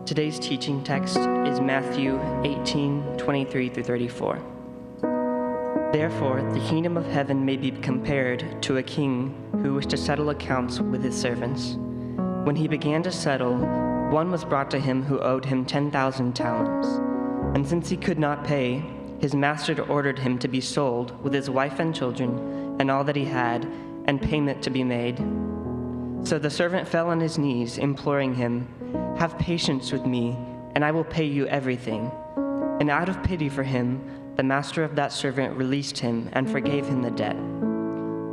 Today's teaching text is Matthew 18:23 through 34. Therefore, the kingdom of heaven may be compared to a king who wished to settle accounts with his servants. When he began to settle, one was brought to him who owed him 10,000 talents. And since he could not pay, his master ordered him to be sold with his wife and children and all that he had, and payment to be made. So the servant fell on his knees, imploring him, "Have patience with me, and I will pay you everything." And out of pity for him, the master of that servant released him and forgave him the debt.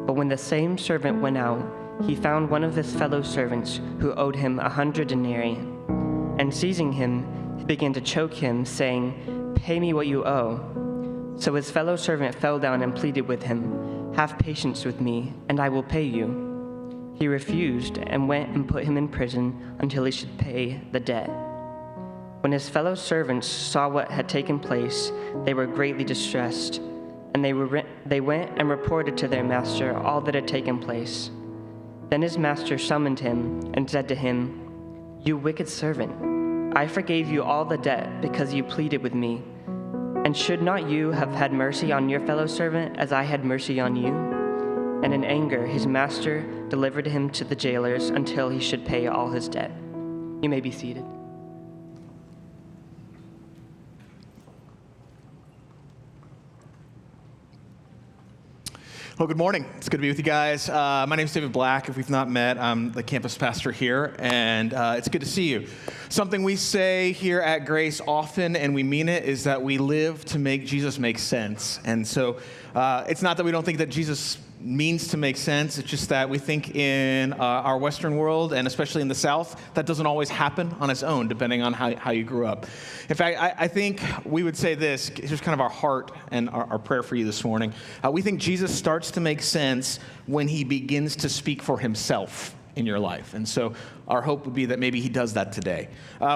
But when the same servant went out, he found one of his fellow servants who owed him 100 denarii. And seizing him, he began to choke him, saying, "Pay me what you owe." So his fellow servant fell down and pleaded with him, "Have patience with me, and I will pay you." He refused and went and put him in prison until he should pay the debt. When his fellow servants saw what had taken place, they were greatly distressed, and they went and reported to their master all that had taken place. Then his master summoned him and said to him, "You wicked servant, I forgave you all the debt because you pleaded with me. And should not you have had mercy on your fellow servant as I had mercy on you?" And in anger, his master delivered him to the jailers until he should pay all his debt. You may be seated. Well, good morning. It's good to be with you guys. My name is David Black. If we've not met, I'm the campus pastor here, and it's good to see you. Something we say here at Grace often, and we mean it, is that we live to make Jesus make sense. And so it's not that we don't think that Jesus means to make sense. It's just that we think in our Western world, and especially in the South, that doesn't always happen on its own, depending on how you grew up. In fact, I think we would say this, here's kind of our heart and our prayer for you this morning. We think Jesus starts to make sense when he begins to speak for himself in your life. And so our hope would be that maybe he does that today.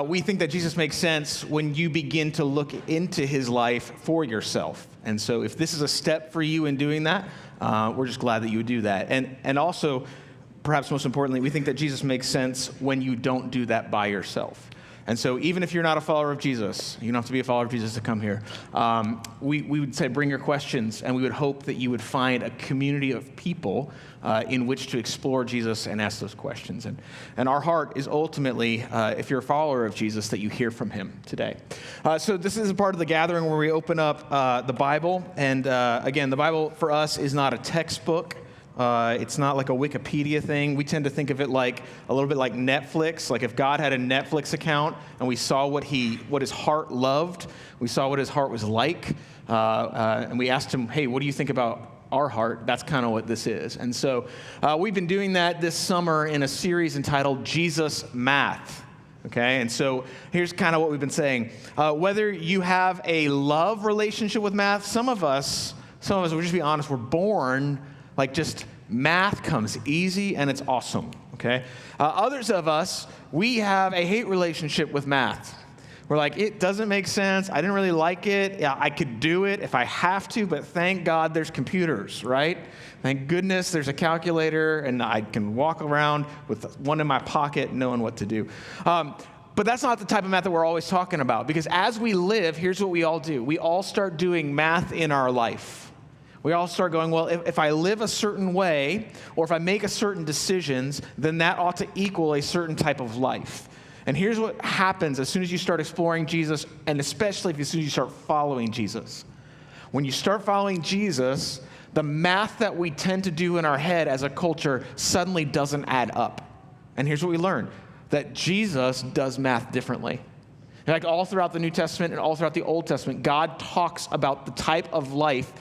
We think that Jesus makes sense when you begin to look into his life for yourself. And so if this is a step for you in doing that, we're just glad that you would do that. And also, perhaps most importantly, we think that Jesus makes sense when you don't do that by yourself. And so even if you're not a follower of Jesus, you don't have to be a follower of Jesus to come here. We would say bring your questions, and we would hope that you would find a community of people in which to explore Jesus and ask those questions. And our heart is ultimately, if you're a follower of Jesus, that you hear from him today. So this is a part of the gathering where we open up the Bible. And again, the Bible for us is not a textbook. It's not like a Wikipedia thing. We tend to think of it like a little bit like Netflix. Like if God had a Netflix account and we saw what his heart loved, we saw what his heart was like, and we asked him, "Hey, what do you think about our heart?" That's kind of what this is. And so we've been doing that this summer in a series entitled Jesus Math. Okay, and so here's kind of what we've been saying. Whether you have a love relationship with math, some of us, we'll just be honest, we're born like just math comes easy and it's awesome, okay? Others of us, we have a hate relationship with math. We're like, it doesn't make sense. I didn't really like it. Yeah, I could do it if I have to, but thank God there's computers, right? Thank goodness there's a calculator and I can walk around with one in my pocket knowing what to do. But that's not the type of math that we're always talking about, because as we live, here's what we all do. We all start doing math in our life. We all start going, well, if I live a certain way, or if I make a certain decisions, then that ought to equal a certain type of life. And here's what happens as soon as you start exploring Jesus, and especially as soon as you start following Jesus. When you start following Jesus, the math that we tend to do in our head as a culture suddenly doesn't add up. And here's what we learn, that Jesus does math differently. In fact, all throughout the New Testament and all throughout the Old Testament, God talks about the type of life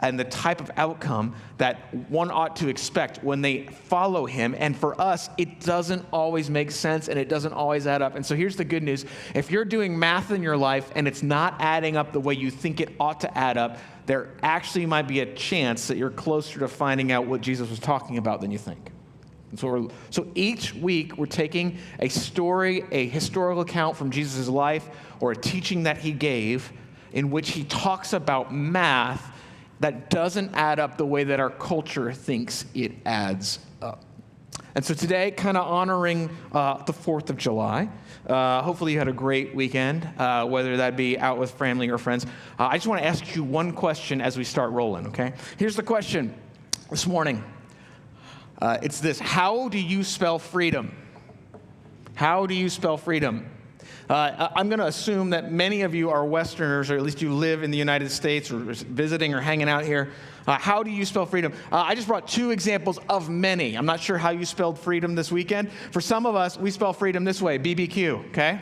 and the type of outcome that one ought to expect when they follow him. And for us, it doesn't always make sense and it doesn't always add up. And so here's the good news. If you're doing math in your life and it's not adding up the way you think it ought to add up, there actually might be a chance that you're closer to finding out what Jesus was talking about than you think. And so each week we're taking a story, a historical account from Jesus' life, or a teaching that he gave in which he talks about math that doesn't add up the way that our culture thinks it adds up. And so today, kind of honoring the 4th of July. Hopefully you had a great weekend, whether that be out with family or friends. I just want to ask you one question as we start rolling, okay? Here's the question this morning. It's this: how do you spell freedom? How do you spell freedom? I'm going to assume that many of you are Westerners, or at least you live in the United States or visiting or hanging out here. How do you spell freedom? I just brought 2 examples of many. I'm not sure how you spelled freedom this weekend. For some of us, we spell freedom this way, BBQ, okay?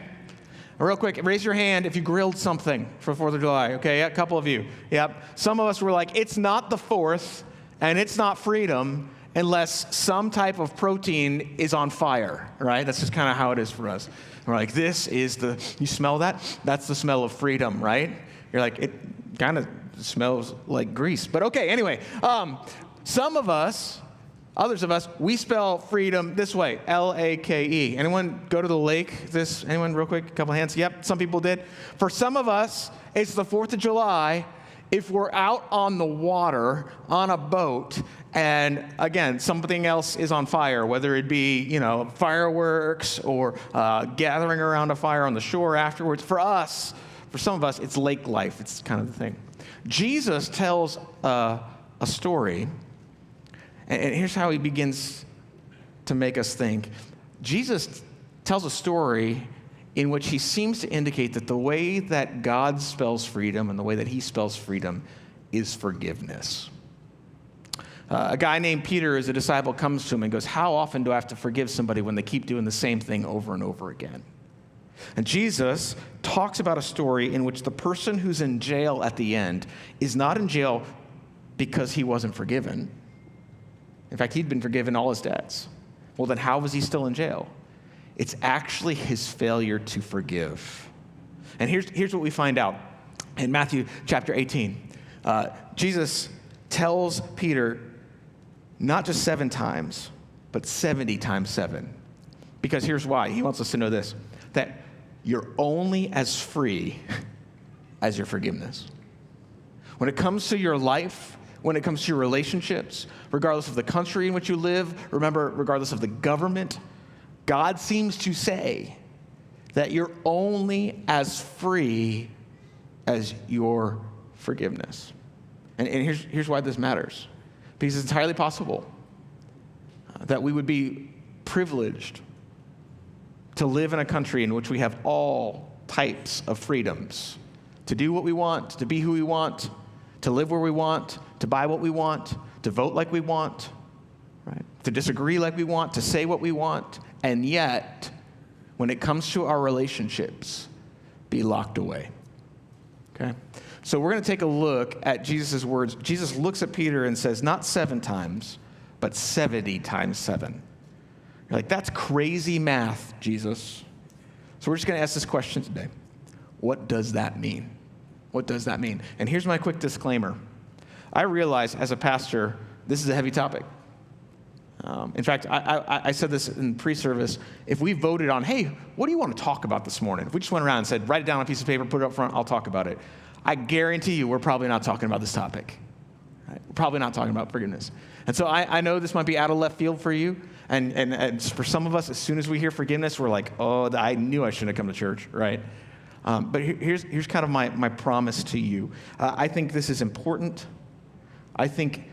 Real quick, raise your hand if you grilled something for 4th of July, okay? Yeah, a couple of you. Yep. Some of us were like, it's not the 4th and it's not freedom unless some type of protein is on fire, right? That's just kind of how it is for us. We're like, this is you smell that? That's the smell of freedom, right? You're like, it kind of smells like grease. But okay, anyway, some of us, others of us, we spell freedom this way, L-A-K-E. Anyone go to the lake? Anyone real quick? A couple hands. Yep, some people did. For some of us, it's the 4th of July if we're out on the water on a boat and, again, something else is on fire, whether it be, fireworks or gathering around a fire on the shore afterwards. For some of us, it's lake life. It's kind of the thing. Jesus tells a story, and here's how he begins to make us think. Jesus tells a story in which he seems to indicate that the way that God spells freedom and the way that he spells freedom is forgiveness. A guy named Peter, as a disciple, comes to him and goes, how often do I have to forgive somebody when they keep doing the same thing over and over again? And Jesus talks about a story in which the person who's in jail at the end is not in jail because he wasn't forgiven. In fact, he'd been forgiven all his debts. Well, then how was he still in jail? It's actually his failure to forgive. And here's what we find out in Matthew chapter 18. Jesus tells Peter not just 7 times, but 70 times 7. Because here's why. He wants us to know this, that you're only as free as your forgiveness. When it comes to your life, when it comes to your relationships, regardless of the country in which you live, remember, regardless of the government, God seems to say that you're only as free as your forgiveness. And here's why this matters. Because it's entirely possible that we would be privileged to live in a country in which we have all types of freedoms to do what we want, to be who we want, to live where we want, to buy what we want, to vote like we want, right? To disagree like we want, to say what we want, and yet, when it comes to our relationships, be locked away. Okay? So we're going to take a look at Jesus' words. Jesus looks at Peter and says, not 7 times, but 70 times 7. You're like, that's crazy math, Jesus. So we're just going to ask this question today. What does that mean? What does that mean? And here's my quick disclaimer. I realize as a pastor, this is a heavy topic. In fact, I said this in pre-service. If we voted on, hey, what do you want to talk about this morning? If we just went around and said, write it down on a piece of paper, put it up front, I'll talk about it. I guarantee you we're probably not talking about this topic. Right? We're probably not talking about forgiveness. And so I know this might be out of left field for you. And for some of us, as soon as we hear forgiveness, we're like, oh, I knew I shouldn't have come to church, right? But here's kind of my promise to you. I think this is important. I think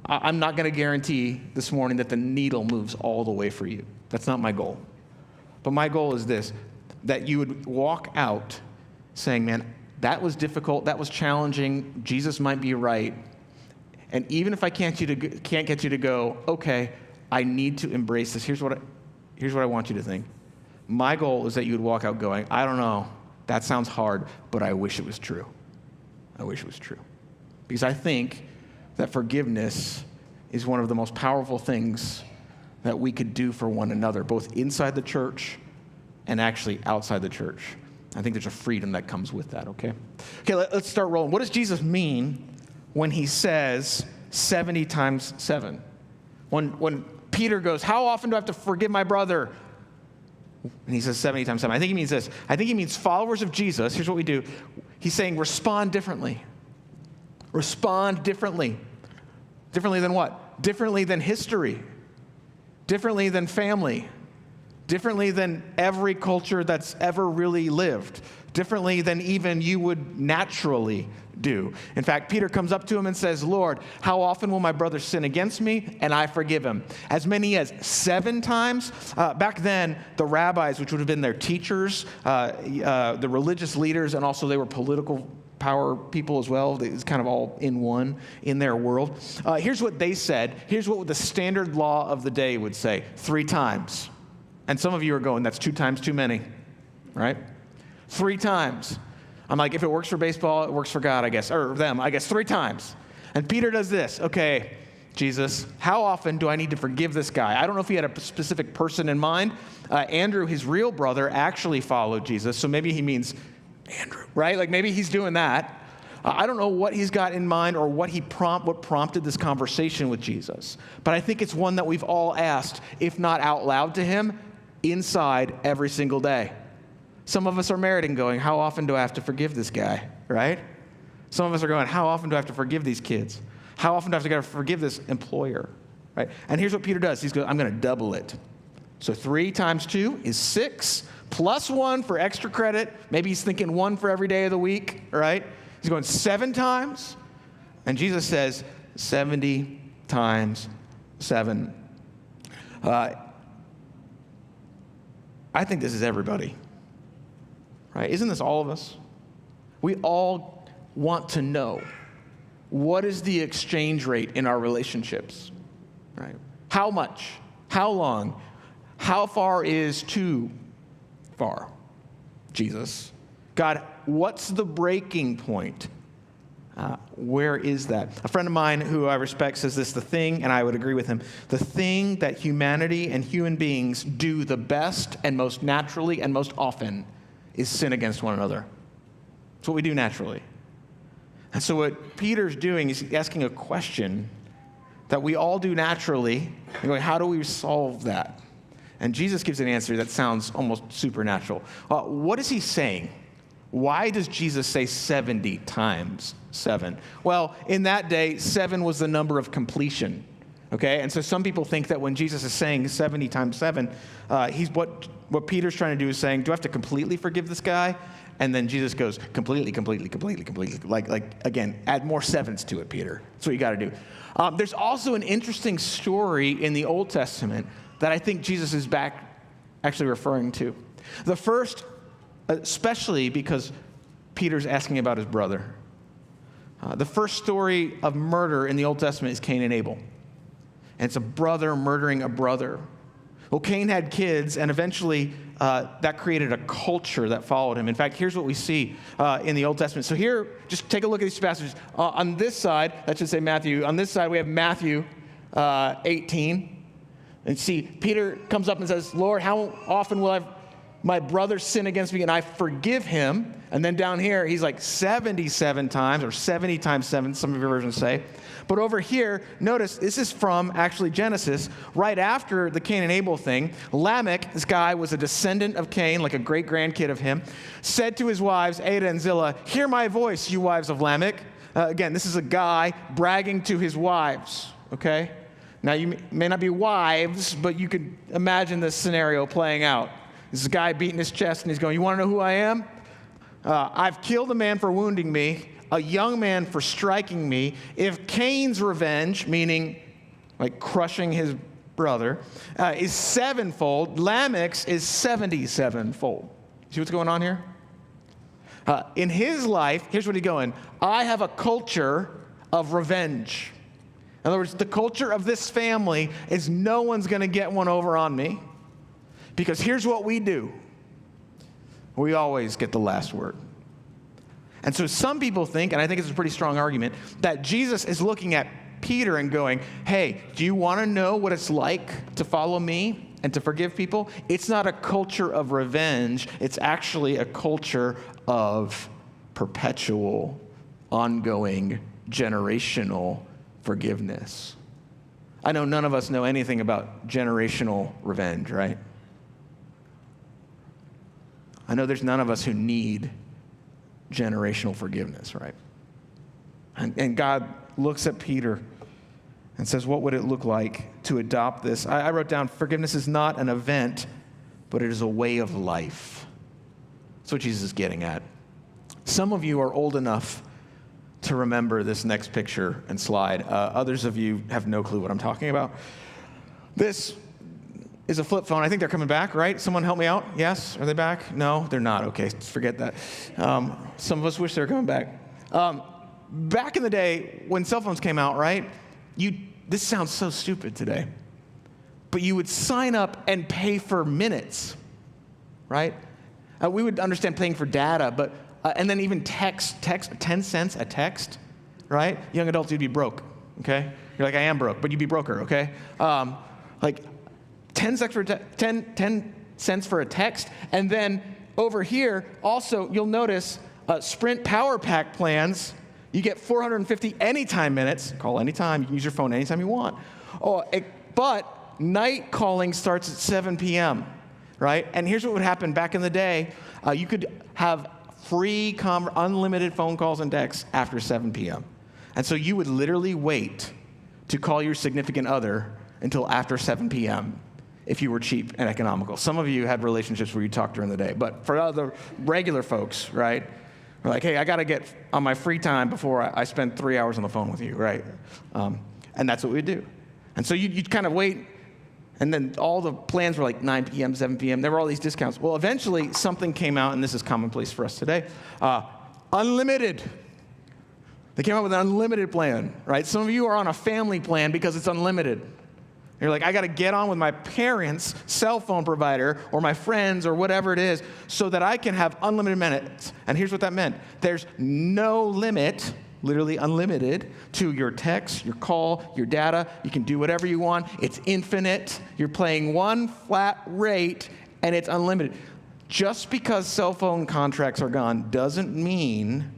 I'm not going to guarantee this morning that the needle moves all the way for you. That's not my goal. But my goal is this, that you would walk out saying, man, that was difficult, that was challenging, Jesus might be right. And even if I can't get you to go, okay, I need to embrace this. Here's what I want you to think. My goal is that you would walk out going, I don't know, that sounds hard, but I wish it was true. I wish it was true. Because I think that forgiveness is one of the most powerful things that we could do for one another, both inside the church and actually outside the church. I think there's a freedom that comes with that, okay? Okay, let's start rolling. What does Jesus mean when he says 70 times 7? When Peter goes, how often do I have to forgive my brother? And he says 70 times 7. I think he means this. I think he means followers of Jesus. Here's what we do. He's saying respond differently. Respond differently. Differently than what? Differently than history. differently than family, differently than every culture that's ever really lived, differently than even you would naturally do. In fact, Peter comes up to him and says, Lord, how often will my brother sin against me and I forgive him? As many as 7 times? Back then, the rabbis, which would have been their teachers, the religious leaders, and also they were political power people as well. It's kind of all in one in their world. Here's what they said. Here's what the standard law of the day would say: 3 times. And some of you are going, that's 2 times too many, right? 3 times. I'm like, if it works for baseball, it works for God, I guess, or them, I guess 3 times. And Peter does this. Okay, Jesus, how often do I need to forgive this guy? I don't know if he had a specific person in mind. Andrew, his real brother, actually followed Jesus, so maybe he means Andrew, right? Like maybe he's doing that. I don't know what he's got in mind or what prompted this conversation with Jesus, but I think it's one that we've all asked, if not out loud to him, inside every single day. Some of us are married and going, how often do I have to forgive this guy, right? Some of us are going, how often do I have to forgive these kids? How often do I have to forgive this employer, right? And here's what Peter does. He's going, I'm going to double it. So 3 times 2 is 6, plus 1 for extra credit. Maybe he's thinking 1 for every day of the week, right? He's going 7 times. And Jesus says 70 times 7. I think this is everybody. Right? Isn't this all of us? We all want to know, what is the exchange rate in our relationships? Right? How much? How long? How far is too far? Jesus. God, what's the breaking point? Where is that? A friend of mine who I respect says this: the thing, and I would agree with him, the thing that humanity and human beings do the best and most naturally and most often is sin against one another. It's what we do naturally. And so what Peter's doing is asking a question that we all do naturally, and going, how do we solve that? And Jesus gives an answer that sounds almost supernatural. What is he saying? Why does Jesus say 70 times 7? Well, in that day, 7 was the number of completion. Okay, and so some people think that when Jesus is saying 70 times 7, what Peter's trying to do is saying, do I have to completely forgive this guy? And then Jesus goes, completely. Like again, add more 7s to it, Peter. That's what you got to do. There's also an interesting story in the Old Testament that I think Jesus is back actually referring to. The first, especially because Peter's asking about his brother. The first story of murder in the Old Testament is Cain and Abel. And it's a brother murdering a brother. Well, Cain had kids, and eventually that created a culture that followed him. In fact, here's what we see in the Old Testament. So here, just take a look at these passages. On this side, that should say Matthew. On this side, we have Matthew 18. And see, Peter comes up and says, Lord, how often will my brother sin against me and I forgive him? And then down here, he's like 77 times, or 70 times 7, some of your versions say. But over here, notice, this is from actually Genesis, right after the Cain and Abel thing. Lamech, this guy was a descendant of Cain, like a great-grandkid of him, said to his wives, Ada and Zillah, hear my voice, you wives of Lamech. Again, this is a guy bragging to his wives, okay? Now, you may not be wives, but you could imagine this scenario playing out. This is a guy beating his chest, and he's going, you want to know who I am? I've killed a man for wounding me, a young man for striking me. If Cain's revenge, meaning like crushing his brother, is 7-fold, Lamech's is 77-fold. See what's going on here? In his life, here's what he's going, I have a culture of revenge. In other words, the culture of this family is no one's going to get one over on me, because here's what we do. We always get the last word. And so some people think, and I think it's a pretty strong argument, that Jesus is looking at Peter and going, hey, do you want to know what it's like to follow me and to forgive people? It's not a culture of revenge. It's actually a culture of perpetual, ongoing, generational forgiveness. I know none of us know anything about generational revenge, right? I know there's none of us who need generational forgiveness, right? And God looks at Peter and says, what would it look like to adopt this? I wrote down, forgiveness is not an event, but it is a way of life. That's what Jesus is getting at. Some of you are old enough to remember this next picture and slide. Others of you have no clue what I'm talking about. This is a flip phone. I think they're coming back, right? Someone help me out? Yes? Are they back? No, they're not. Okay, forget that. Some of us wish they were coming back. Back in the day, when cell phones came out, right? This sounds so stupid today, but you would sign up and pay for minutes, right? We would understand paying for data, but and then even text 10 cents a text, right? Young adults, you'd be broke, okay? You're like, I am broke, but you'd be broker, okay? Like 10 cents for a text, and then over here, also, you'll notice Sprint Power Pack plans. You get 450 anytime minutes. Call anytime. You can use your phone anytime you want. But night calling starts at 7 p.m., right? And here's what would happen back in the day. You could have free, unlimited phone calls and texts after 7 p.m. And so you would literally wait to call your significant other until after 7 p.m. if you were cheap and economical. Some of you had relationships where you talked during the day. But for other regular folks, right? We're like, hey, I got to get on my free time before I spend 3 hours on the phone with you, right? And that's what we'd do. And so you'd kind of wait, and then all the plans were like 9 p.m., 7 p.m. There were all these discounts. Well, eventually something came out, and this is commonplace for us today, unlimited. They came out with an unlimited plan, right? Some of you are on a family plan because it's unlimited. You're like, I got to get on with my parents' cell phone provider or my friends or whatever it is so that I can have unlimited minutes. And here's what that meant. There's no limit, literally unlimited, to your text, your call, your data. You can do whatever you want. It's infinite. You're paying one flat rate, and it's unlimited. Just because cell phone contracts are gone doesn't mean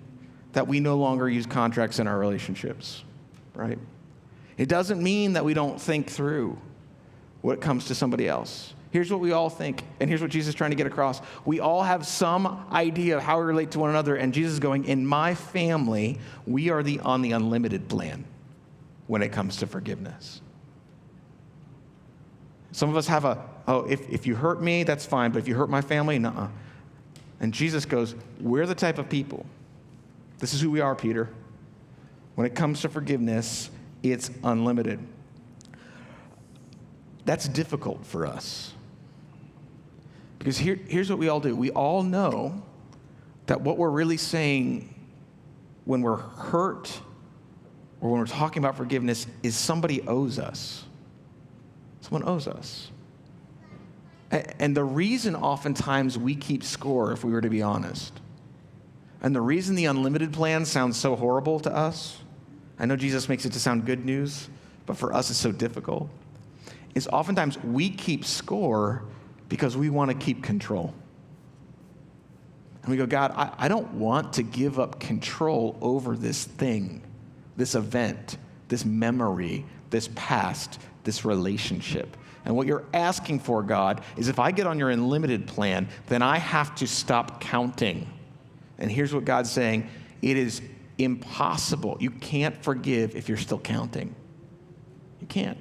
that we no longer use contracts in our relationships, right? It doesn't mean that we don't think through what comes to somebody else. Here's what we all think, and here's what Jesus is trying to get across. We all have some idea of how we relate to one another, and Jesus is going, in my family, we are on the unlimited plan when it comes to forgiveness. Some of us have if you hurt me, that's fine, but if you hurt my family, nuh-uh. And Jesus goes, we're the type of people. This is who we are, Peter. When it comes to forgiveness, it's unlimited. That's difficult for us. Because here's what we all do. We all know that what we're really saying when we're hurt or when we're talking about forgiveness is somebody owes us. Someone owes us. And the reason oftentimes we keep score, if we were to be honest, and the reason the unlimited plan sounds so horrible to us, I know Jesus makes it to sound good news, but for us it's so difficult, is oftentimes we keep score because we want to keep control. And we go, God, I don't want to give up control over this thing, this event, this memory, this past, this relationship. And what you're asking for, God, is if I get on your unlimited plan, then I have to stop counting. And here's what God's saying. It is impossible. You can't forgive if you're still counting. You can't.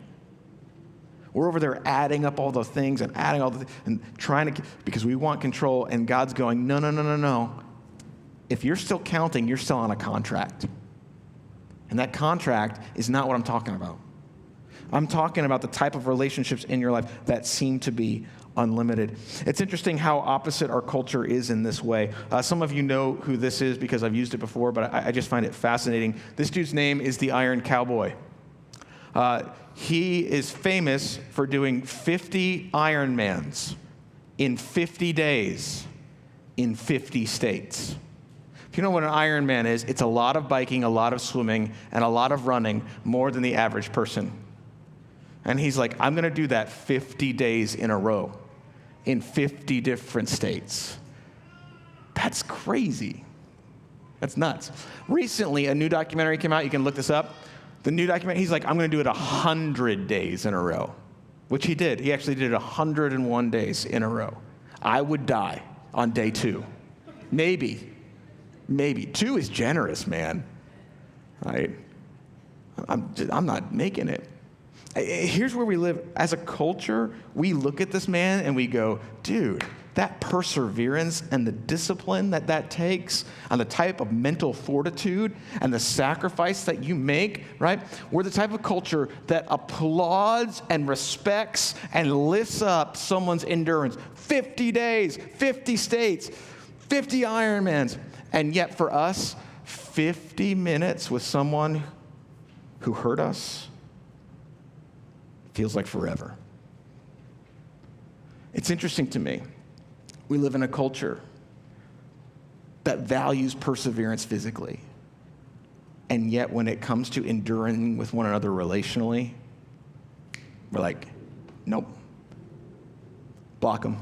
We're over there adding up all the things and adding all the and trying to, because we want control, and God's going, no. If you're still counting, you're still on a contract. And that contract is not what I'm talking about. I'm talking about the type of relationships in your life that seem to be unlimited. It's interesting how opposite our culture is in this way. Some of you know who this is because I've used it before, but I just find it fascinating. This dude's name is the Iron Cowboy. He is famous for doing 50 Ironmans in 50 days in 50 states. If you know what an Ironman is, it's a lot of biking, a lot of swimming, and a lot of running, more than the average person. And he's like, I'm going to do that 50 days in a row in 50 different states. That's crazy. That's nuts. Recently, a new documentary came out. You can look this up. The new documentary, he's like, I'm going to do it 100 days in a row, which he did. He actually did it 101 days in a row. I would die on day 2. Maybe. 2 is generous, man. Right? I'm not making it. Here's where we live. As a culture, we look at this man and we go, dude, that perseverance and the discipline that takes and the type of mental fortitude and the sacrifice that you make, right? We're the type of culture that applauds and respects and lifts up someone's endurance. 50 days, 50 states, 50 Ironmans. And yet for us, 50 minutes with someone who hurt us feels like forever. It's interesting to me. We live in a culture that values perseverance physically. And yet when it comes to enduring with one another relationally, we're like, nope. Block them,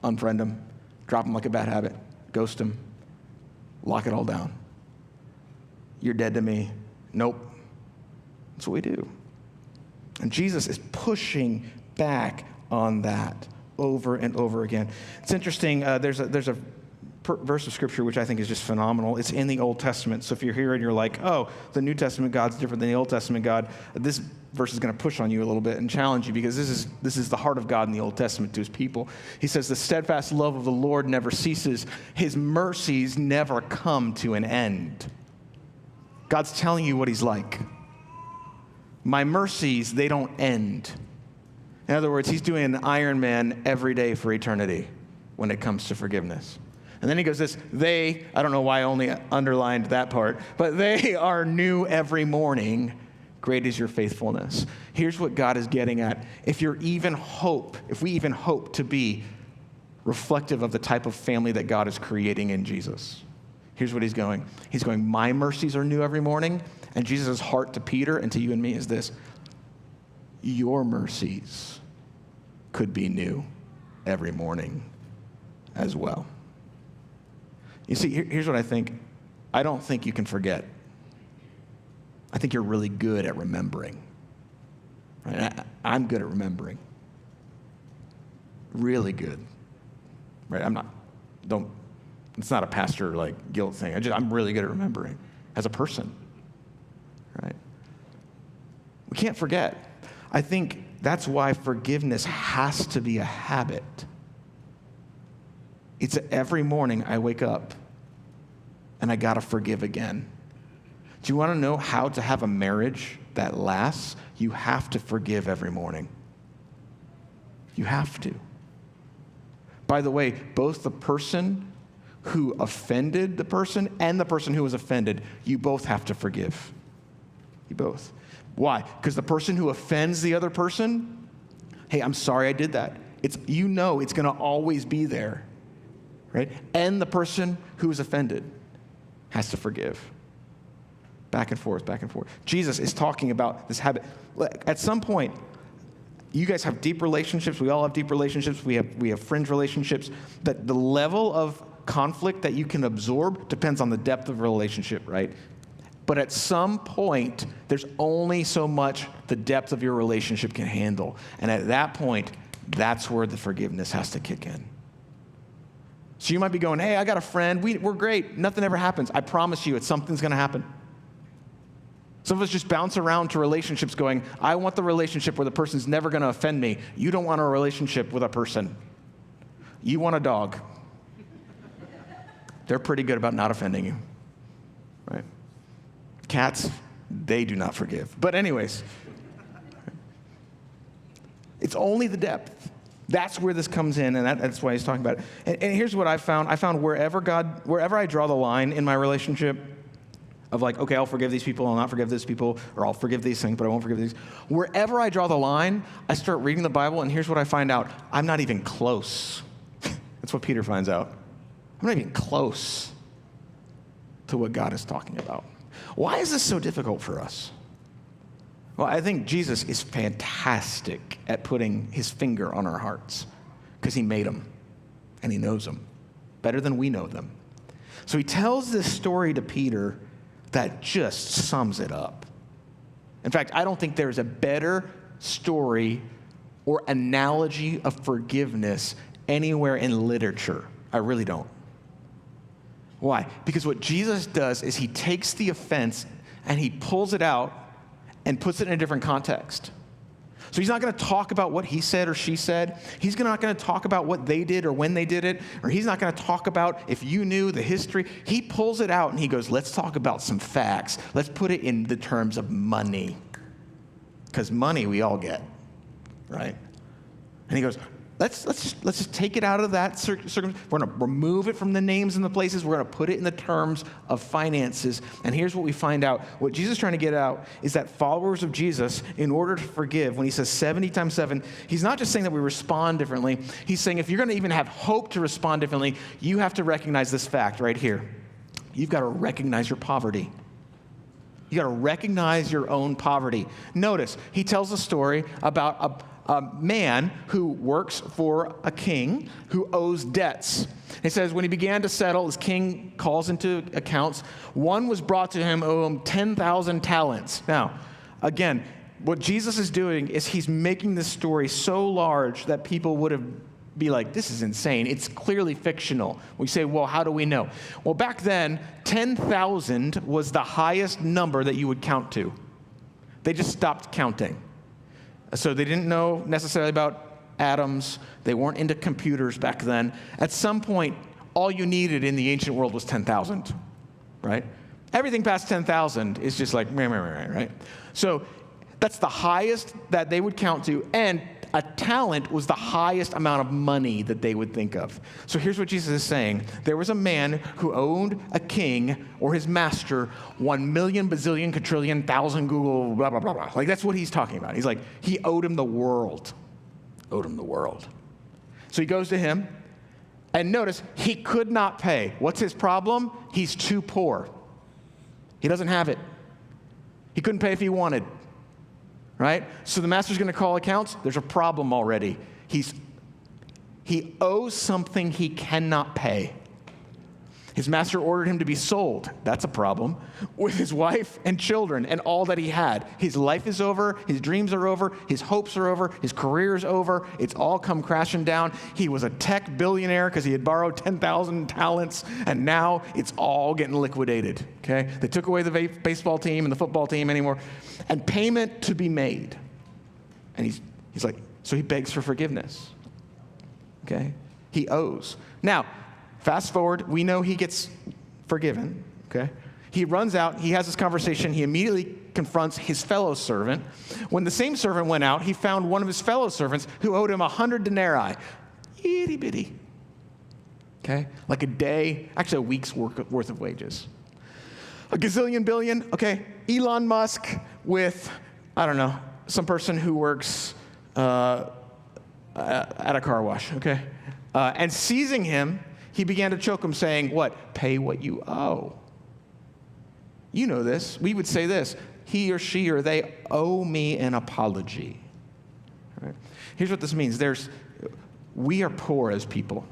unfriend them, drop them like a bad habit, ghost them, lock it all down. You're dead to me. Nope. That's what we do. And Jesus is pushing back on that over and over again. It's interesting. There's a verse of Scripture which I think is just phenomenal. It's in the Old Testament. So if you're here and you're like, oh, the New Testament God's different than the Old Testament God, this verse is going to push on you a little bit and challenge you, because this is the heart of God in the Old Testament to his people. He says, the steadfast love of the Lord never ceases. His mercies never come to an end. God's telling you what he's like. My mercies, they don't end. In other words, he's doing an Ironman every day for eternity when it comes to forgiveness. And then he goes this, I don't know why I only underlined that part, but they are new every morning. Great is your faithfulness. Here's what God is getting at. If we even hope to be reflective of the type of family that God is creating in Jesus, here's what he's going. He's going, my mercies are new every morning. And Jesus' heart to Peter and to you and me is this: your mercies could be new every morning as well. You see, here's what I think. I don't think you can forget. I think you're really good at remembering. Right? I'm good at remembering. Really good. Right? It's not a pastor guilt thing. I'm really good at remembering as a person. Right? We can't forget. I think that's why forgiveness has to be a habit. It's every morning I wake up and I got to forgive again. Do you want to know how to have a marriage that lasts? You have to forgive every morning. You have to. By the way, both the person who offended the person and the person who was offended, you both have to forgive. You both. Why? Because the person who offends the other person, hey, I'm sorry I did that. It's going to always be there, right? And the person who is offended has to forgive. Back and forth, back and forth. Jesus is talking about this habit. At some point, you guys have deep relationships. We all have deep relationships. We have fringe relationships. That the level of conflict that you can absorb depends on the depth of relationship, right? But at some point, there's only so much the depth of your relationship can handle. And at that point, that's where the forgiveness has to kick in. So you might be going, hey, I got a friend. We're great. Nothing ever happens. I promise you, something's going to happen. Some of us just bounce around to relationships going, I want the relationship where the person's never going to offend me. You don't want a relationship with a person. You want a dog. They're pretty good about not offending you, right? Cats, they do not forgive. But anyways, it's only the depth. That's where this comes in, and that's why he's talking about it. And here's what I found. I found wherever I draw the line in my relationship of okay, I'll forgive these people, I'll not forgive these people, or I'll forgive these things, but I won't forgive these. Wherever I draw the line, I start reading the Bible, and here's what I find out. I'm not even close. That's what Peter finds out. I'm not even close to what God is talking about. Why is this so difficult for us? Well, I think Jesus is fantastic at putting his finger on our hearts because he made them and he knows them better than we know them. So he tells this story to Peter that just sums it up. In fact, I don't think there's a better story or analogy of forgiveness anywhere in literature. I really don't. Why? Because what Jesus does is he takes the offense and he pulls it out and puts it in a different context. So he's not going to talk about what he said or she said. He's not going to talk about what they did or when they did it, or he's not going to talk about if you knew the history. He pulls it out and he goes, let's talk about some facts. Let's put it in the terms of money. Because money we all get, right? And he goes, let's just take it out of that circumstance. We're going to remove it from the names and the places. We're going to put it in the terms of finances. And here's what we find out. What Jesus is trying to get out is that followers of Jesus, in order to forgive, when he says 70 times 7, he's not just saying that we respond differently. He's saying if you're going to even have hope to respond differently, you have to recognize this fact right here. You've got to recognize your poverty. You got to recognize your own poverty. Notice, he tells a story about a man who works for a king who owes debts. He says when he began to settle, his king calls into accounts. One was brought to him, owed him 10,000 talents. Now, again, what Jesus is doing is he's making this story so large that people would have be like, this is insane. It's clearly fictional. We say, well, how do we know? Well, back then, 10,000 was the highest number that you would count to. They just stopped counting. So they didn't know necessarily about atoms. They weren't into computers back then. At some point, all you needed in the ancient world was 10,000, right? Everything past 10,000 is just like, right? So that's the highest that they would count to, and a talent was the highest amount of money that they would think of. So here's what Jesus is saying. There was a man who owned a king or his master 1 million, bazillion, quadrillion, thousand, Google, blah, blah, blah, blah. Like that's what he's talking about. He's like, he owed him the world. Owed him the world. So he goes to him, and notice, he could not pay. What's his problem? He's too poor. He doesn't have it. He couldn't pay if he wanted. Right? So the master's going to call accounts. There's a problem already. He owes something he cannot pay. His master ordered him to be sold. That's a problem. With his wife and children and all that he had. His life is over. His dreams are over. His hopes are over. His career is over. It's all come crashing down. He was a tech billionaire because he had borrowed 10,000 talents, and now it's all getting liquidated. Okay? They took away the baseball team and the football team anymore. And payment to be made. And he's like, so he begs for forgiveness. Okay? He owes. Now, fast forward, we know he gets forgiven, okay? He runs out, he has this conversation, he immediately confronts his fellow servant. When the same servant went out, he found one of his fellow servants who owed him 100 denarii, itty bitty, okay? Like a day, actually a week's worth of wages. A gazillion billion, okay? Elon Musk with, I don't know, some person who works at a car wash, okay? And seizing him, he began to choke him, saying, what? Pay what you owe. You know this. We would say this. He or she or they owe me an apology. Right? Here's what this means. We are poor as people.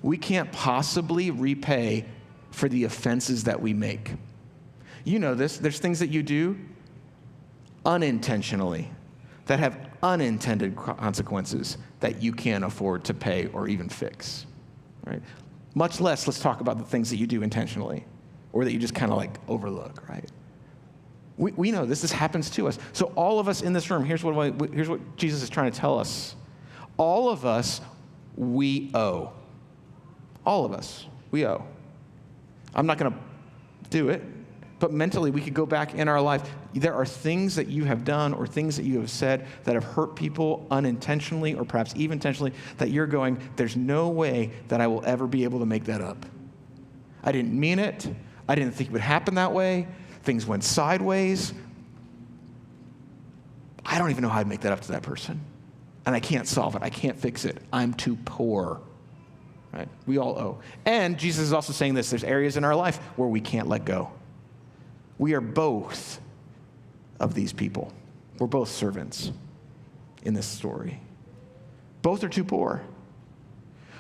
We can't possibly repay for the offenses that we make. You know this. There's things that you do unintentionally that have unintended consequences that you can't afford to pay or even fix. Right? Much less, let's talk about the things that you do intentionally or that you just kind of like overlook, right? We know this happens to us. So all of us in this room, here's what Jesus is trying to tell us. All of us, we owe. All of us, we owe. I'm not going to do it, but mentally we could go back in our life. There are things that you have done or things that you have said that have hurt people unintentionally or perhaps even intentionally that you're going, there's no way that I will ever be able to make that up. I didn't mean it. I didn't think it would happen that way. Things went sideways. I don't even know how I'd make that up to that person. And I can't solve it. I can't fix it. I'm too poor. Right? We all owe. And Jesus is also saying this. There's areas in our life where we can't let go. We are both of these people. We're both servants in this story. Both are too poor.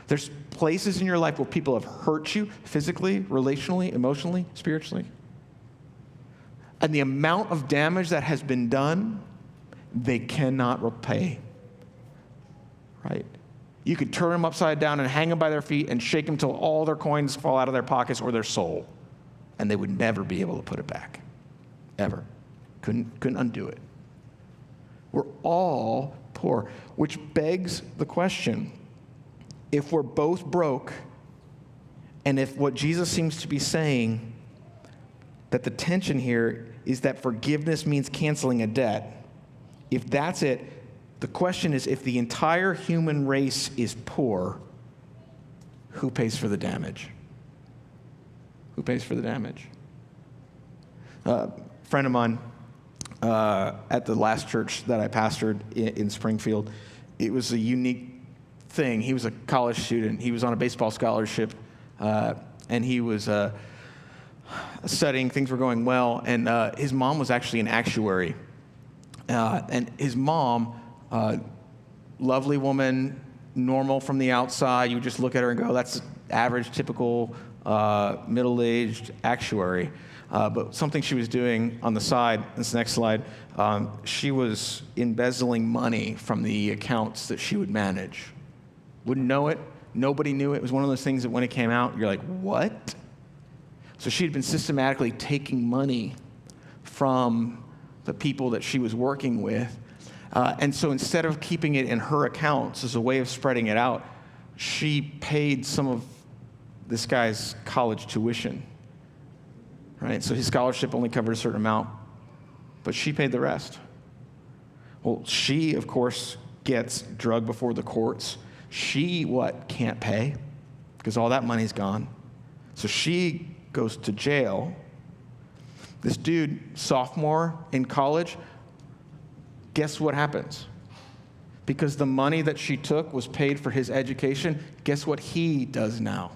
There's places in your life where people have hurt you physically, relationally, emotionally, spiritually. And the amount of damage that has been done, they cannot repay. Right? You could turn them upside down and hang them by their feet and shake them till all their coins fall out of their pockets or their soul. And they would never be able to put it back. Ever. Couldn't undo it. We're all poor, which begs the question, if we're both broke, and if what Jesus seems to be saying, that the tension here is that forgiveness means canceling a debt, if that's it, the question is, if the entire human race is poor, who pays for the damage? Who pays for the damage? A friend of mine at the last church that I pastored in Springfield, it was a unique thing. He was a college student. He was on a baseball scholarship, and he was studying. Things were going well, and his mom was actually an actuary. And his mom, lovely woman, normal from the outside. You would just look at her and go, that's average, typical, middle-aged actuary. But something she was doing on the side, this next slide, she was embezzling money from the accounts that she would manage. Wouldn't know it. Nobody knew it. It was one of those things that when it came out, you're like, what? So she had been systematically taking money from the people that she was working with. And so instead of keeping it in her accounts as a way of spreading it out, she paid some of this guy's college tuition. Right? So his scholarship only covered a certain amount, but she paid the rest. Well, she, of course, gets drugged before the courts. She, can't pay because all that money's gone. So she goes to jail. This dude, sophomore in college, guess what happens? Because the money that she took was paid for his education, guess what he does now?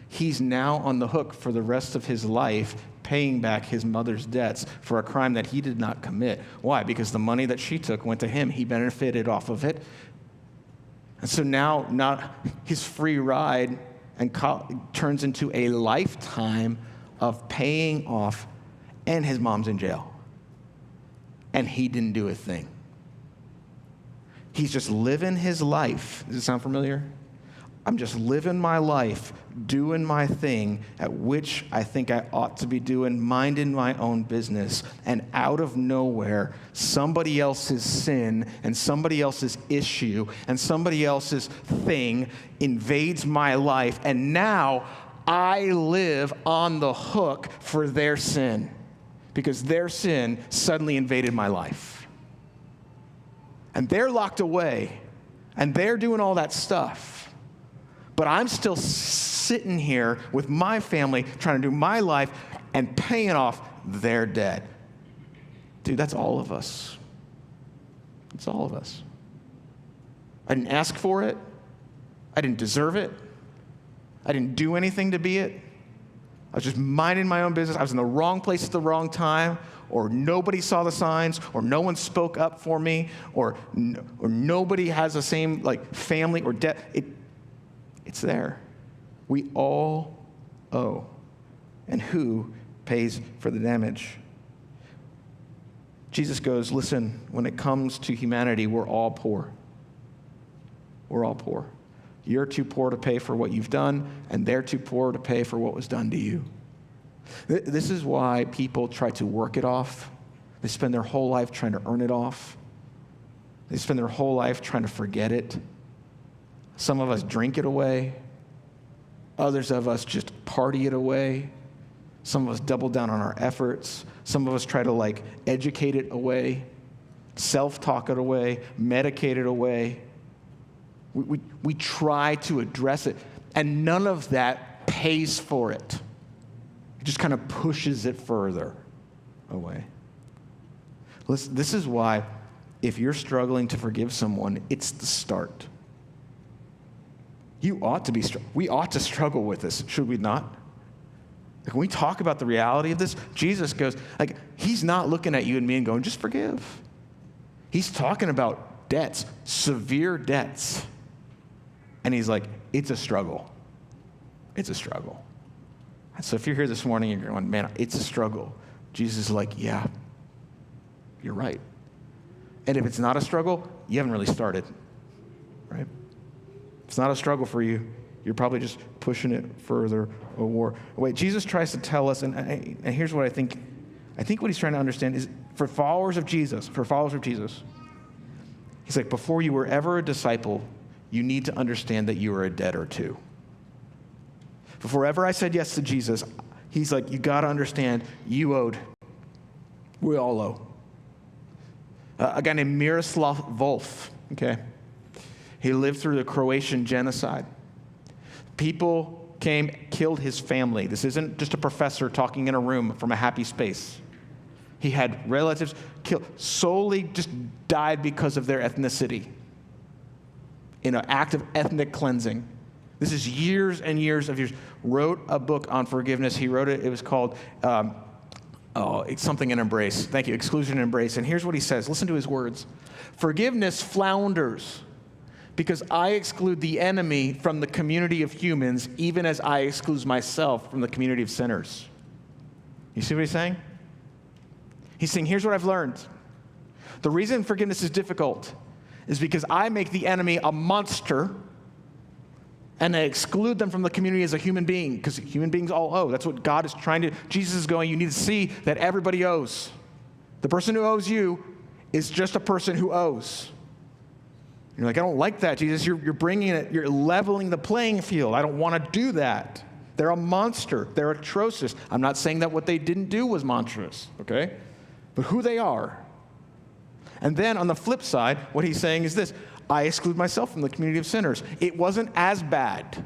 He's now on the hook for the rest of his life paying back his mother's debts for a crime that he did not commit. Why? Because the money that she took went to him. He benefited off of it. And so now not his free ride turns into a lifetime of paying off, and his mom's in jail. And he didn't do a thing. He's just living his life. Does it sound familiar? I'm just living my life, doing my thing at which I think I ought to be doing, minding my own business. And out of nowhere, somebody else's sin and somebody else's issue and somebody else's thing invades my life. And now I live on the hook for their sin because their sin suddenly invaded my life. And they're locked away and they're doing all that stuff. But I'm still sitting here with my family, trying to do my life and paying off their debt. Dude, that's all of us. It's all of us. I didn't ask for it. I didn't deserve it. I didn't do anything to be it. I was just minding my own business. I was in the wrong place at the wrong time, or nobody saw the signs, or no one spoke up for me, or nobody has the same family or debt. It's there. We all owe. And who pays for the damage? Jesus goes, listen, when it comes to humanity, we're all poor. We're all poor. You're too poor to pay for what you've done, and they're too poor to pay for what was done to you. This is why people try to work it off. They spend their whole life trying to earn it off. They spend their whole life trying to forget it. Some of us drink it away. Others of us just party it away. Some of us double down on our efforts. Some of us try to educate it away, self-talk it away, medicate it away. We try to address it, and none of that pays for it. It just kind of pushes it further away. Listen, this is why if you're struggling to forgive someone, it's the start. We ought to struggle with this, should we not? When we talk about the reality of this, Jesus goes, he's not looking at you and me and going, just forgive. He's talking about debts, severe debts. And he's like, it's a struggle. It's a struggle. And so if you're here this morning and you're going, man, it's a struggle, Jesus is like, yeah, you're right. And if it's not a struggle, you haven't really started, right? If it's not a struggle for you, you're probably just pushing it further away. Jesus tries to tell us, and here's what I think what he's trying to understand is for followers of Jesus, He's like, before you were ever a disciple, you need to understand that you are a debtor too. Before ever I said yes to Jesus, he's like, you got to understand you owed. We all owe. A guy named Miroslav Volf, okay? He lived through the Croatian genocide. People came, killed his family. This isn't just a professor talking in a room from a happy space. He had relatives killed, solely just died because of their ethnicity in an act of ethnic cleansing. This is years and years of years. Wrote a book on forgiveness. He wrote it. It was called it's something in Embrace. Thank you, Exclusion and Embrace. And here's what he says. Listen to his words. Forgiveness flounders because I exclude the enemy from the community of humans, even as I exclude myself from the community of sinners. You see what he's saying? He's saying, here's what I've learned. The reason forgiveness is difficult is because I make the enemy a monster and I exclude them from the community as a human being, because human beings all owe. That's what God is trying to do. Jesus is going, you need to see that everybody owes. The person who owes you is just a person who owes. You're like, I don't like that, Jesus. You're bringing it, you're leveling the playing field. I don't want to do that. They're a monster. They're atrocious. I'm not saying that what they didn't do was monstrous, okay? But who they are. And then on the flip side, what he's saying is this. I exclude myself from the community of sinners. It wasn't as bad.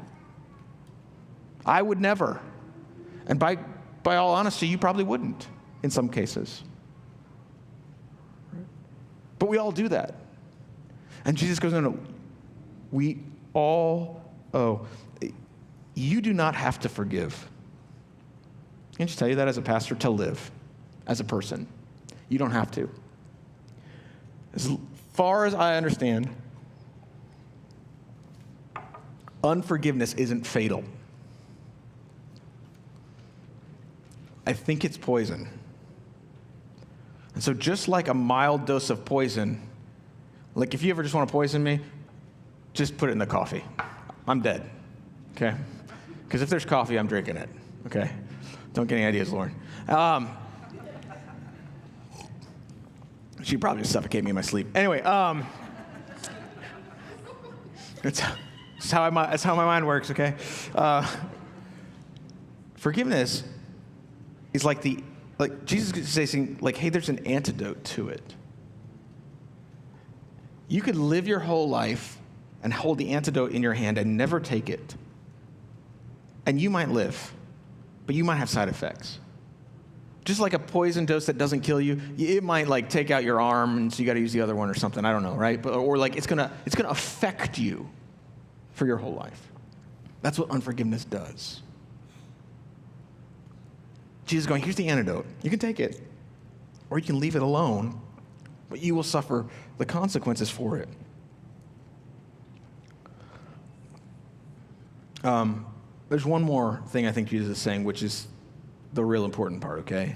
I would never. And by all honesty, you probably wouldn't in some cases. But we all do that. And Jesus goes, no, we all owe. You do not have to forgive. Can I just tell you that as a pastor? To live as a person. You don't have to. As far as I understand, unforgiveness isn't fatal. I think it's poison. And so just like a mild dose of poison, like if you ever just want to poison me, just put it in the coffee. I'm dead, okay? Because if there's coffee, I'm drinking it, okay? Don't get any ideas, Lauren. She'd probably just suffocate me in my sleep. Anyway, that's how my mind works, okay? Forgiveness is like Jesus is saying, like, hey, there's an antidote to it. You could live your whole life and hold the antidote in your hand and never take it. And you might live, but you might have side effects. Just like a poison dose that doesn't kill you, it might like take out your arm and so you got to use the other one or something. I don't know, right? Or like it's gonna affect you for your whole life. That's what unforgiveness does. Jesus is going, here's the antidote. You can take it, or you can leave it alone, but you will suffer the consequences for it. There's one more thing I think Jesus is saying, which is the real important part, okay?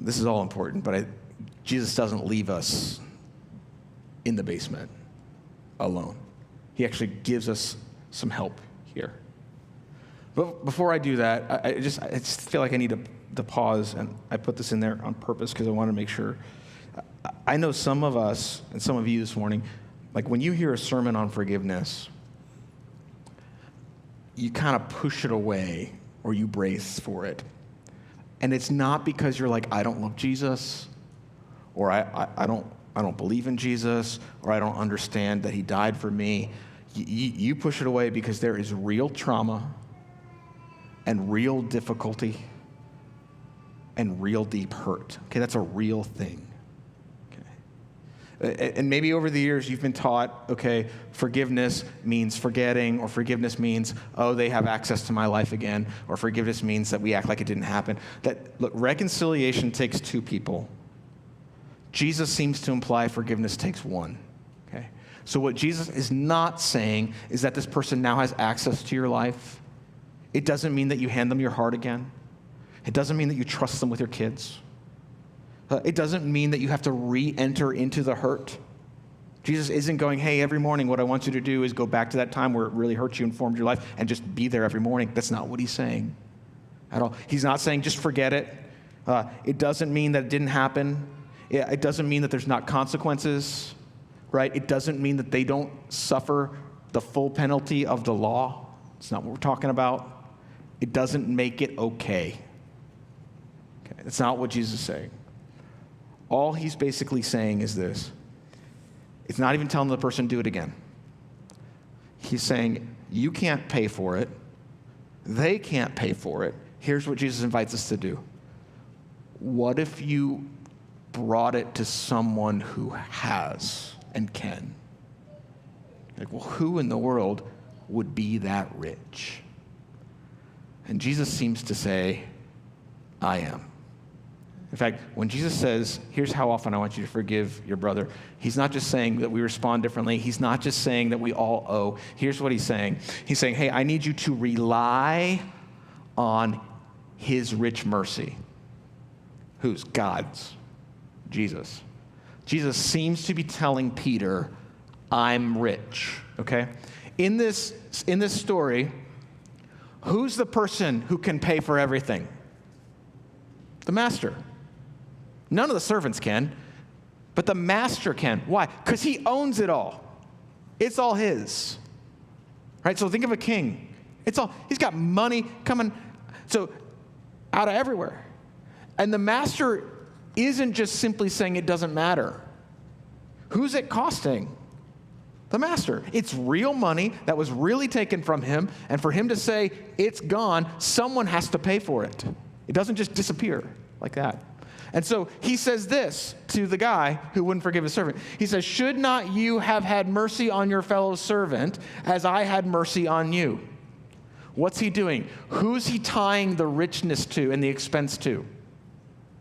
This is all important, but Jesus doesn't leave us in the basement alone. He actually gives us some help here. But before I do that, I just feel like I need to pause, and I put this in there on purpose because I want to make sure. I know some of us, and some of you this morning, like when you hear a sermon on forgiveness, you kind of push it away or you brace for it. And it's not because you're like, I don't love Jesus, or I don't believe in Jesus, or I don't understand that he died for me. You push it away because there is real trauma and real difficulty and real deep hurt. Okay, that's a real thing. And maybe over the years you've been taught, okay, forgiveness means forgetting, or forgiveness means, oh, they have access to my life again, or forgiveness means that we act like it didn't happen. Look, reconciliation takes two people. Jesus seems to imply forgiveness takes one, okay? So what Jesus is not saying is that this person now has access to your life. It doesn't mean that you hand them your heart again. It doesn't mean that you trust them with your kids. It doesn't mean that you have to re-enter into the hurt. Jesus isn't going, hey, every morning what I want you to do is go back to that time where it really hurt you and formed your life and just be there every morning. That's not what he's saying at all. He's not saying just forget it. It doesn't mean that it didn't happen. It doesn't mean that there's not consequences. right? It doesn't mean that they don't suffer the full penalty of the law. It's not what we're talking about. It doesn't make it okay. Okay, that's not what Jesus is saying. All he's basically saying is this. It's not even telling the person, do it again. He's saying, you can't pay for it. They can't pay for it. Here's what Jesus invites us to do. What if you brought it to someone who has and can? Like, well, who in the world would be that rich? And Jesus seems to say, I am. In fact, when Jesus says, here's how often I want you to forgive your brother, he's not just saying that we respond differently. He's not just saying that we all owe. Here's what he's saying. He's saying, hey, I need you to rely on his rich mercy. Whose? God's. Jesus. Jesus seems to be telling Peter, I'm rich, okay? In this story, who's the person who can pay for everything? The master. None of the servants can, but the master can. Why? Because he owns it all. It's all his. Right? So think of a king. He's got money coming out of everywhere. And the master isn't just simply saying it doesn't matter. Who's it costing? The master. It's real money that was really taken from him, and for him to say it's gone, someone has to pay for it. It doesn't just disappear like that. And so he says this to the guy who wouldn't forgive his servant. He says, should not you have had mercy on your fellow servant as I had mercy on you? What's he doing? Who's he tying the richness to and the expense to?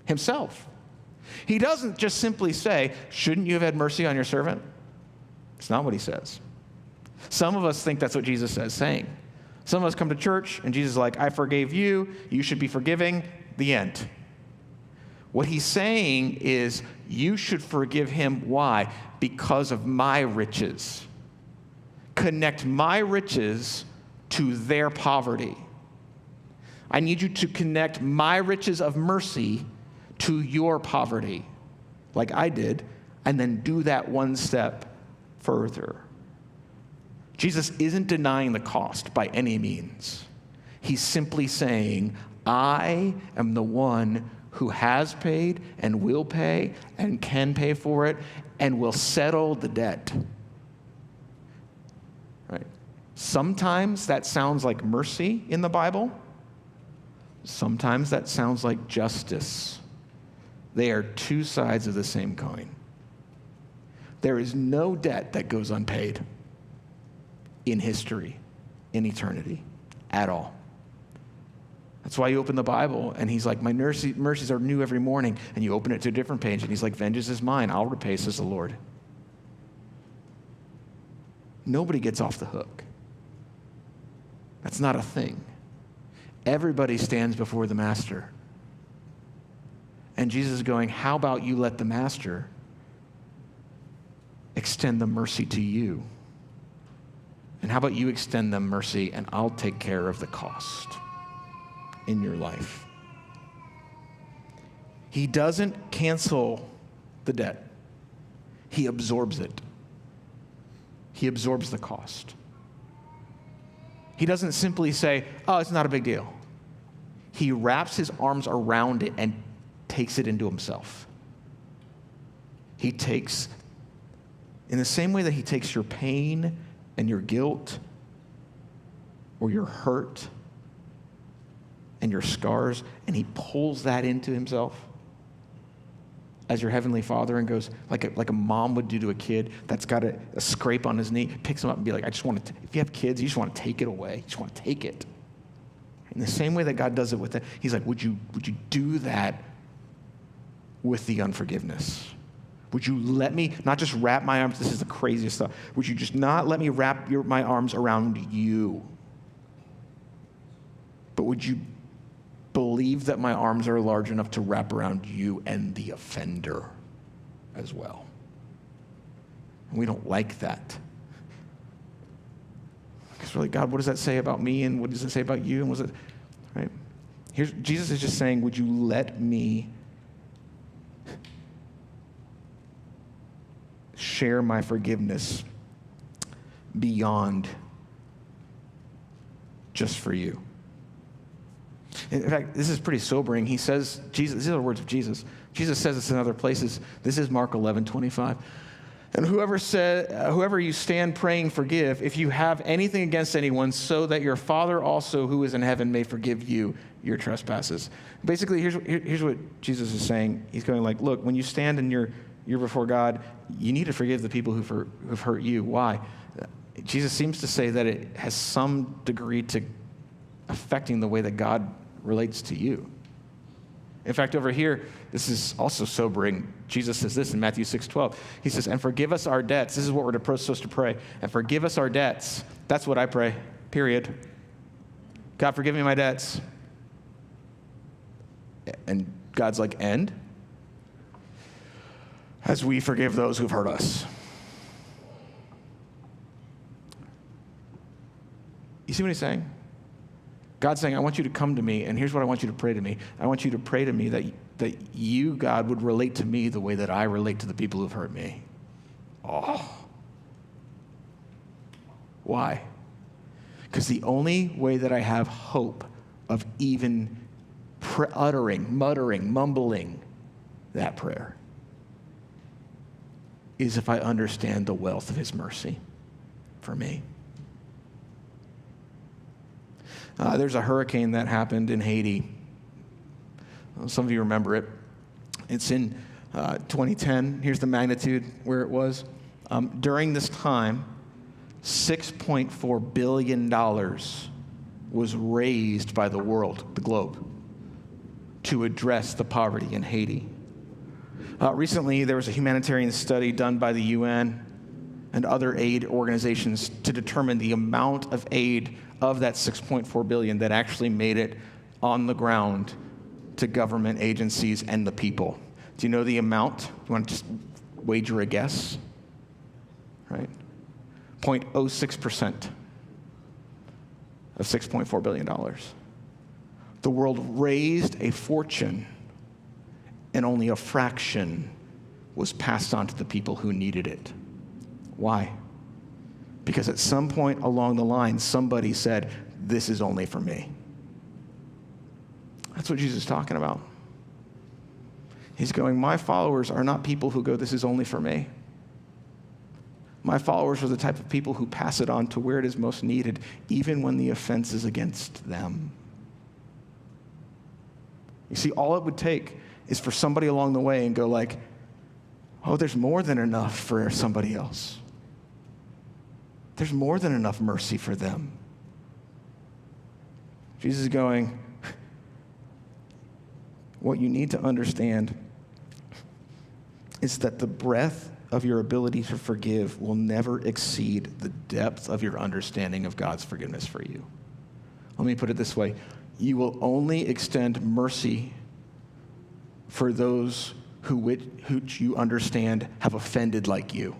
Himself. He doesn't just simply say, shouldn't you have had mercy on your servant? It's not what he says. Some of us think that's what Jesus is saying. Some of us come to church and Jesus is like, I forgave you, you should be forgiving, the end. What he's saying is, you should forgive him. Why? Because of my riches. Connect my riches to their poverty. I need you to connect my riches of mercy to your poverty, like I did, and then do that one step further. Jesus isn't denying the cost by any means. He's simply saying, I am the one who has paid and will pay and can pay for it and will settle the debt. Right? Sometimes that sounds like mercy in the Bible. Sometimes that sounds like justice. They are two sides of the same coin. There is no debt that goes unpaid in history, in eternity, at all. That's why you open the Bible, and he's like, my mercies are new every morning. And you open it to a different page, and he's like, vengeance is mine. I'll repay, says the Lord. Nobody gets off the hook. That's not a thing. Everybody stands before the master. And Jesus is going, how about you let the master extend the mercy to you? And how about you extend them mercy, and I'll take care of the cost in your life. He doesn't cancel the debt. He absorbs it. He absorbs the cost. He doesn't simply say, oh, it's not a big deal. He wraps his arms around it and takes it into himself. He takes, in the same way that he takes your pain and your guilt or your hurt and your scars, and he pulls that into himself as your heavenly Father and goes, like a mom would do to a kid that's got a scrape on his knee, picks him up and be like, I just want to, if you have kids, you just want to take it away. You just want to take it. In the same way that God does it with it, he's like, would you do that with the unforgiveness? Would you let me not just wrap my arms, this is the craziest stuff, would you just not let me wrap my arms around you? But would you believe that my arms are large enough to wrap around you and the offender as well? And we don't like that. Because we're like, God, what does that say about me? And what does it say about you? And was it, right? Jesus is just saying, would you let me share my forgiveness beyond just for you. In fact, this is pretty sobering. He says, these are the words of Jesus. Jesus says this in other places. This is Mark 11:25. And whoever you stand praying, forgive, if you have anything against anyone, so that your Father also who is in heaven may forgive you your trespasses. Basically, here's what Jesus is saying. He's going like, look, when you stand and you're before God, you need to forgive the people who've hurt you. Why? Jesus seems to say that it has some degree to affecting the way that God relates to you. In fact, over here, this is also sobering. Jesus says this in Matthew 6:12. He says, and forgive us our debts. This is what we're supposed to pray. And forgive us our debts. That's what I pray, period. God, forgive me my debts. And God's like, and? As we forgive those who've hurt us. You see what he's saying? God's saying, I want you to come to me, and here's what I want you to pray to me. I want you to pray to me that you, God, would relate to me the way that I relate to the people who've hurt me. Oh. Why? Because the only way that I have hope of even mumbling that prayer is if I understand the wealth of his mercy for me. There's a hurricane that happened in Haiti. Some of you remember it. It's in 2010. Here's the magnitude where it was. During this time, $6.4 billion was raised by the world, the globe, to address the poverty in Haiti. Recently, there was a humanitarian study done by the UN and other aid organizations to determine the amount of aid of that $6.4 billion that actually made it on the ground to government agencies and the people. Do you know the amount? You want to just wager a guess? Right? 0.06% of $6.4 billion. The world raised a fortune, and only a fraction was passed on to the people who needed it. Why? Because at some point along the line, somebody said, this is only for me. That's what Jesus is talking about. He's going, my followers are not people who go, this is only for me. My followers are the type of people who pass it on to where it is most needed, even when the offense is against them. You see, all it would take is for somebody along the way and go like, oh, there's more than enough for somebody else. There's more than enough mercy for them. Jesus is going, what you need to understand is that the breadth of your ability to forgive will never exceed the depth of your understanding of God's forgiveness for you. Let me put it this way. You will only extend mercy for those who you understand have offended like you.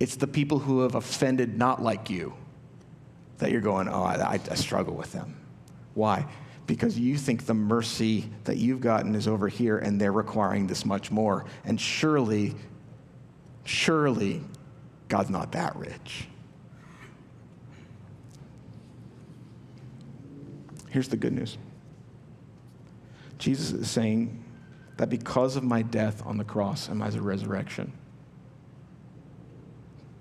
It's the people who have offended not like you that you're going, oh, I struggle with them. Why? Because you think the mercy that you've gotten is over here and they're requiring this much more. And surely, God's not that rich. Here's the good news. Jesus is saying that because of my death on the cross and my resurrection,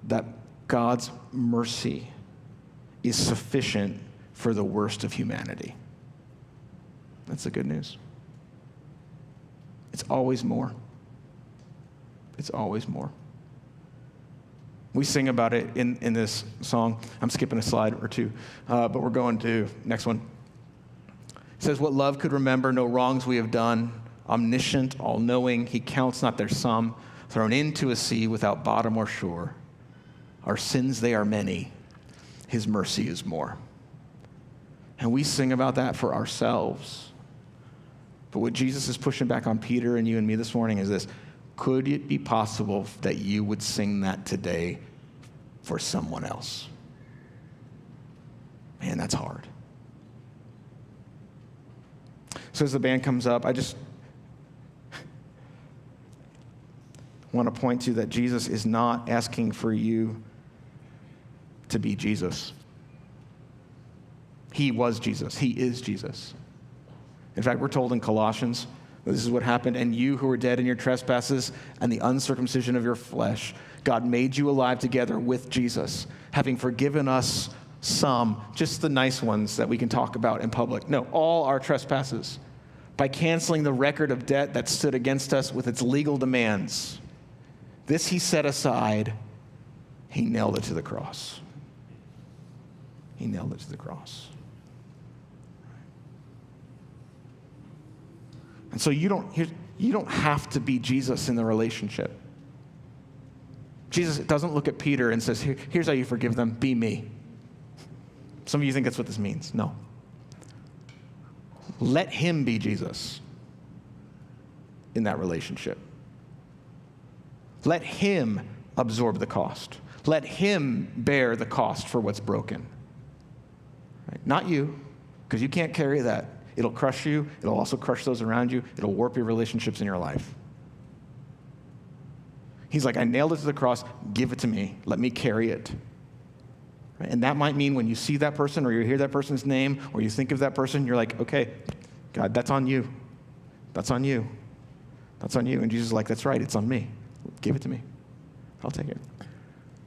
that God's mercy is sufficient for the worst of humanity. That's the good news. It's always more. It's always more. We sing about it in this song. I'm skipping a slide or two, but we're going to next one. It says, what love could remember, no wrongs we have done, omniscient, all-knowing, he counts not their sum, thrown into a sea without bottom or shore. Our sins, they are many. His mercy is more. And we sing about that for ourselves. But what Jesus is pushing back on Peter and you and me this morning is this. Could it be possible that you would sing that today for someone else? Man, that's hard. So as the band comes up, want to point to that Jesus is not asking for you to be Jesus. He was Jesus. He is Jesus. In fact, we're told in Colossians, this is what happened, and you who were dead in your trespasses and the uncircumcision of your flesh, God made you alive together with Jesus, having forgiven us some, just the nice ones that we can talk about in public. No, all our trespasses, by canceling the record of debt that stood against us with its legal demands. This he set aside. He nailed it to the cross. He nailed it to the cross. And so you don't have to be Jesus in the relationship. Jesus doesn't look at Peter and says, here's how you forgive them, be me. Some of you think that's what this means. No. Let him be Jesus in that relationship. Let him absorb the cost. Let him bear the cost for what's broken. Right? Not you, because you can't carry that. It'll crush you. It'll also crush those around you. It'll warp your relationships in your life. He's like, I nailed it to the cross. Give it to me. Let me carry it. Right? And that might mean when you see that person or you hear that person's name or you think of that person, you're like, okay, God, that's on you. That's on you. That's on you. And Jesus is like, that's right. It's on me. Give it to me. I'll take it.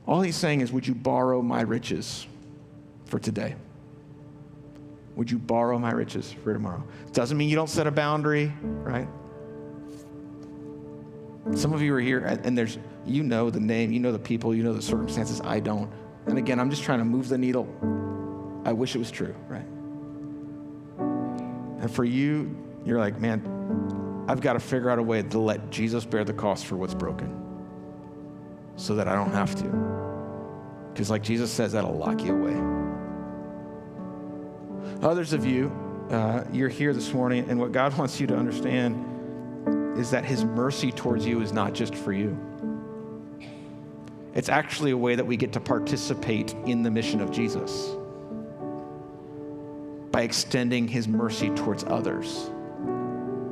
All he's saying is, would you borrow my riches for today? Would you borrow my riches for tomorrow? Doesn't mean you don't set a boundary, right? Some of you are here, and you know the name, you know the people, you know the circumstances. I don't. And again, I'm just trying to move the needle. I wish it was true, right? And for you, you're like, man, I've got to figure out a way to let Jesus bear the cost for what's broken so that I don't have to. Because like Jesus says, that'll lock you away. Others of you, you're here this morning, and what God wants you to understand is that his mercy towards you is not just for you. It's actually a way that we get to participate in the mission of Jesus by extending his mercy towards others.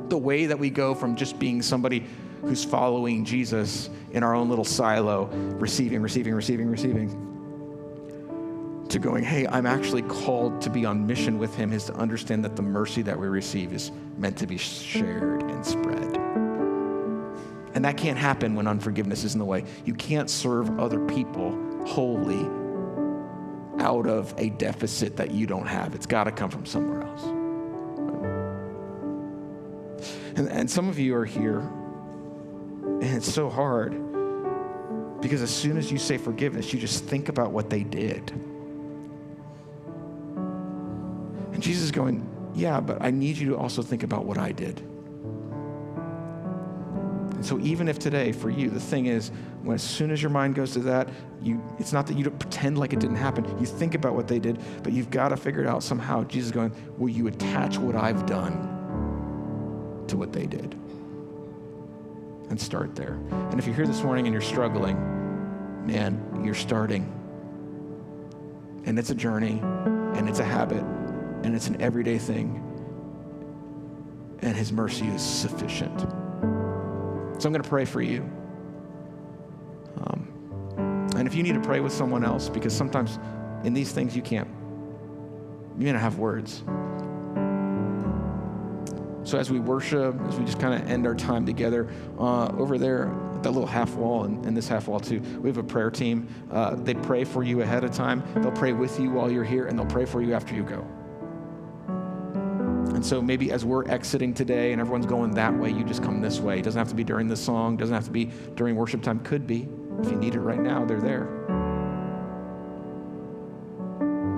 The way that we go from just being somebody who's following Jesus in our own little silo, receiving, to going, hey, I'm actually called to be on mission with him, is to understand that the mercy that we receive is meant to be shared and spread. And that can't happen when unforgiveness is in the way. You can't serve other people wholly out of a deficit that you don't have. It's got to come from somewhere else. And some of you are here, and it's so hard because as soon as you say forgiveness, you just think about what they did. And Jesus is going, yeah, but I need you to also think about what I did. And so even if today, for you, the thing is, as soon as your mind goes to that, it's not that you don't pretend like it didn't happen. You think about what they did, but you've got to figure it out somehow. Jesus is going, will you attach what I've done to what they did? And start there. And if you're here this morning and you're struggling, man, you're starting. And it's a journey, and it's a habit, and it's an everyday thing. And his mercy is sufficient. So I'm going to pray for you. And if you need to pray with someone else, because sometimes in these things you may not have words. So as we worship, as we just kind of end our time together, over there, that little half wall and this half wall too, we have a prayer team. They pray for you ahead of time. They'll pray with you while you're here, and they'll pray for you after you go. And so maybe as we're exiting today and everyone's going that way, you just come this way. It doesn't have to be during the song. Doesn't have to be during worship time. Could be. If you need it right now, they're there.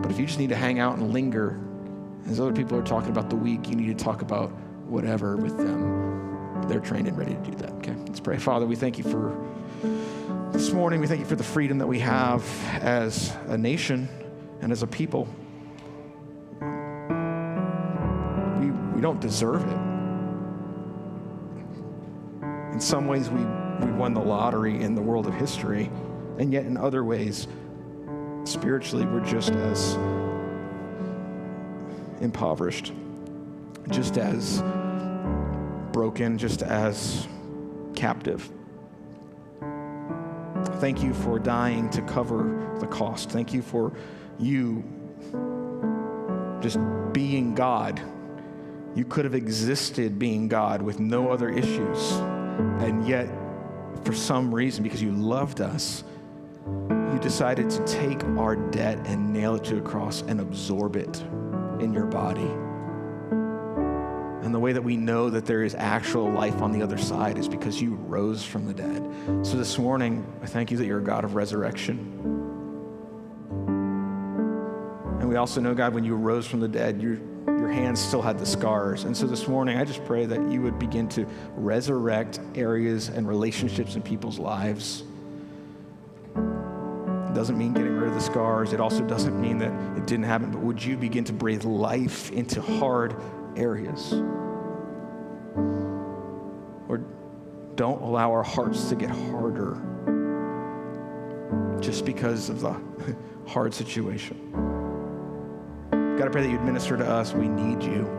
But if you just need to hang out and linger, as other people are talking about the week, you need to talk about whatever with them. They're trained and ready to do that. Okay, let's pray. Father, we thank you for this morning. We thank you for the freedom that we have as a nation and as a people. We don't deserve it. In some ways, we won the lottery in the world of history, and yet in other ways, spiritually, we're just as impoverished, just as broken, just as captive. Thank you for dying to cover the cost. Thank you for you just being God. You could have existed being God with no other issues, and yet, for some reason, because you loved us, you decided to take our debt and nail it to a cross and absorb it in your body. And the way that we know that there is actual life on the other side is because you rose from the dead. So this morning, I thank you that you're a God of resurrection. And we also know, God, when you rose from the dead, your hands still had the scars. And so this morning, I just pray that you would begin to resurrect areas and relationships in people's lives. It doesn't mean getting rid of the scars. It also doesn't mean that it didn't happen. But would you begin to breathe life into hard areas? Or don't allow our hearts to get harder just because of the hard situation. God, I pray that you'd minister to us. We need you.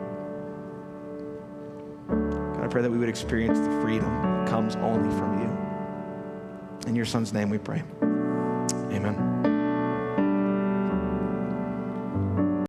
God, I pray that we would experience the freedom that comes only from you. In your son's name we pray. Amen.